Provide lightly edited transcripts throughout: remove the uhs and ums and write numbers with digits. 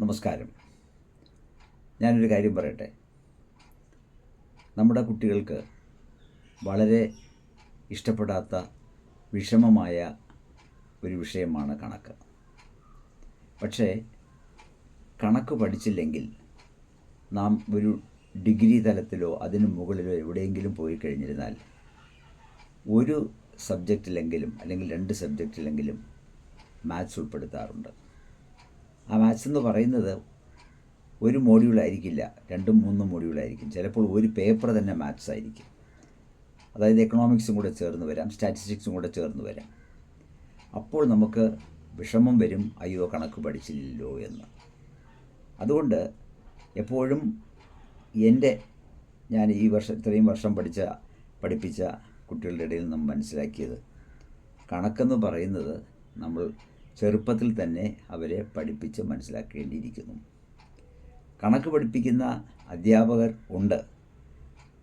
നമസ്കാരം. ഞാനൊരു കാര്യം പറയട്ടെ. നമ്മുടെ കുട്ടികൾക്ക് വളരെ ഇഷ്ടപ്പെടാത്ത വിഷമമായ ഒരു വിഷയമാണ് കണക്ക്. പക്ഷേ കണക്ക് പഠിച്ചില്ലെങ്കിൽ നാം ഒരു ഡിഗ്രി തലത്തിലോ അതിനു മുകളിലോ എവിടെയെങ്കിലും പോയി കഴിഞ്ഞിരുന്നാൽ ഒരു സബ്ജക്റ്റിലെങ്കിലും അല്ലെങ്കിൽ 2 സബ്ജക്റ്റിലെങ്കിലും മാത്സ് ഉൾപ്പെടുത്താറുണ്ട്. ആ മാത്സ് എന്ന് പറയുന്നത് ഒരു മോഡ്യൂളായിരിക്കില്ല, 2-3 മോഡ്യൂളായിരിക്കും. ചിലപ്പോൾ ഒരു പേപ്പർ തന്നെ മാത്സ് ആയിരിക്കും. അതായത് എക്കണോമിക്സും കൂടെ ചേർന്ന് വരാം, സ്റ്റാറ്റിസ്റ്റിക്സും കൂടെ ചേർന്ന് വരാം. അപ്പോൾ നമുക്ക് വിഷമം വരും, അയ്യോ കണക്ക് പഠിച്ചില്ലല്ലോ എന്ന്. അതുകൊണ്ട് എപ്പോഴും ഞാൻ ഈ വർഷം ഇത്രയും വർഷം പഠിപ്പിച്ച കുട്ടികളുടെ ഇടയിൽ നമ്മൾ മനസ്സിലാക്കിയത്, കണക്കെന്ന് പറയുന്നത് നമ്മൾ ചെറുപ്പത്തിൽ തന്നെ അവരെ പഠിപ്പിച്ച് മനസ്സിലാക്കേണ്ടിയിരിക്കുന്നു. കണക്ക് പഠിപ്പിക്കുന്ന അധ്യാപകർ ഉണ്ട്,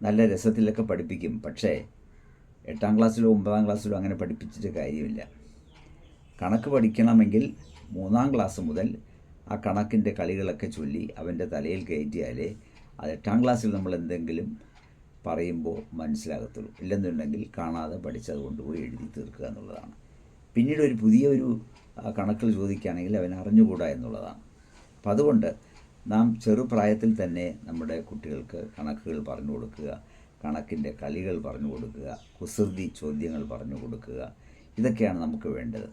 നല്ല രസത്തിലൊക്കെ പഠിപ്പിക്കും. പക്ഷേ 8ാം ക്ലാസ്സിലോ 9ാം ക്ലാസ്സിലോ അങ്ങനെ പഠിപ്പിച്ചിട്ട് കാര്യമില്ല. കണക്ക് പഠിക്കണമെങ്കിൽ 3ാം ക്ലാസ് മുതൽ ആ കണക്കിൻ്റെ കളികളൊക്കെ ചൊല്ലി അവൻ്റെ തലയിൽ കയറ്റിയാലേ അത് 8ാം ക്ലാസ്സിൽ നമ്മൾ എന്തെങ്കിലും പറയുമ്പോൾ മനസ്സിലാകത്തുള്ളൂ. ഇല്ലെന്നുണ്ടെങ്കിൽ കാണാതെ പഠിച്ചത് കൊണ്ടുപോയി എഴുതി തീർക്കുക എന്നുള്ളതാണ്. പിന്നീട് ഒരു പുതിയൊരു കണക്കുകൾ ചോദിക്കുകയാണെങ്കിൽ അവൻ അറിഞ്ഞുകൂടാ എന്നുള്ളതാണ്. അപ്പം അതുകൊണ്ട് നാം ചെറുപ്രായത്തിൽ തന്നെ നമ്മുടെ കുട്ടികൾക്ക് കണക്കുകൾ പറഞ്ഞു കൊടുക്കുക, കണക്കിൻ്റെ കളികൾ പറഞ്ഞു കൊടുക്കുക, കുസൃതി ചോദ്യങ്ങൾ പറഞ്ഞു കൊടുക്കുക. ഇതൊക്കെയാണ് നമുക്ക് വേണ്ടത്.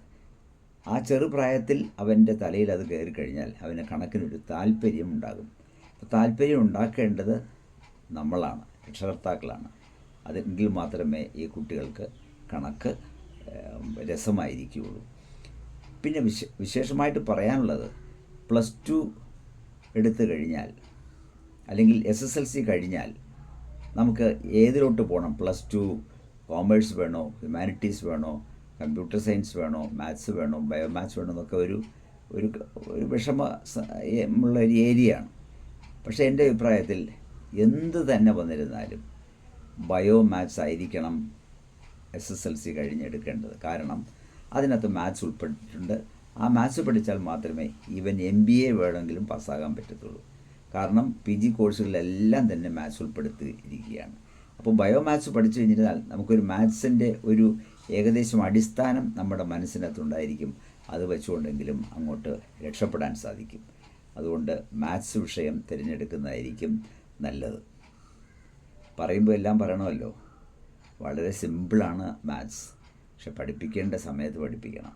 ആ ചെറുപ്രായത്തിൽ അവൻ്റെ തലയിൽ അത് കയറി കഴിഞ്ഞാൽ അവന് കണക്കിനൊരു താല്പര്യം ഉണ്ടാകും. താല്പര്യം ഉണ്ടാക്കേണ്ടത് നമ്മളാണ്, രക്ഷകർത്താക്കളാണ്. അതെങ്കിൽ മാത്രമേ ഈ കുട്ടികൾക്ക് കണക്ക് രസമായിരിക്കുകയുള്ളൂ. പിന്നെ വിശേഷമായിട്ട് പറയാനുള്ളത്, +2 എടുത്തു കഴിഞ്ഞാൽ അല്ലെങ്കിൽ SSLC കഴിഞ്ഞാൽ നമുക്ക് ഏതിലോട്ട് പോകണം? +2 കോമേഴ്സ് വേണോ, ഹ്യൂമാനിറ്റീസ് വേണോ, കമ്പ്യൂട്ടർ സയൻസ് വേണോ, മാത്സ് വേണോ, ബയോമാത്സ് വേണോ എന്നൊക്കെ ഒരു വിഷമമുള്ള ഒരു ഏരിയയാണ്. പക്ഷേ എൻ്റെ അഭിപ്രായത്തിൽ എന്ത് തന്നെ വന്നിരുന്നാലും ബയോമാത്സ് ആയിരിക്കണം SSLC കഴിഞ്ഞെടുക്കേണ്ടത്. കാരണം അതിനകത്ത് മാത്സ് ഉൾപ്പെട്ടിട്ടുണ്ട്. ആ മാത്സ് പഠിച്ചാൽ മാത്രമേ ഈവൻ MBA വേണമെങ്കിലും പാസ്സാകാൻ പറ്റത്തുള്ളൂ. കാരണം PG കോഴ്സുകളിലെല്ലാം തന്നെ മാത്സ് ഉൾപ്പെടുത്തിയിരിക്കുകയാണ്. അപ്പോൾ ബയോമാത്സ് പഠിച്ചു കഴിഞ്ഞാൽ നമുക്കൊരു മാത്സിൻ്റെ ഒരു ഏകദേശം അടിസ്ഥാനം നമ്മുടെ മനസ്സിനകത്തുണ്ടായിരിക്കും. അത് വെച്ചുകൊണ്ടെങ്കിലും അങ്ങോട്ട് രക്ഷപ്പെടാൻ സാധിക്കും. അതുകൊണ്ട് മാത്സ് വിഷയം തിരഞ്ഞെടുക്കുന്നതായിരിക്കും നല്ലത്. പറയുമ്പോൾ എല്ലാം പറയണമല്ലോ. വളരെ സിമ്പിളാണ് മാത്സ്, പക്ഷെ പഠിപ്പിക്കേണ്ട സമയത്ത് പഠിപ്പിക്കണം.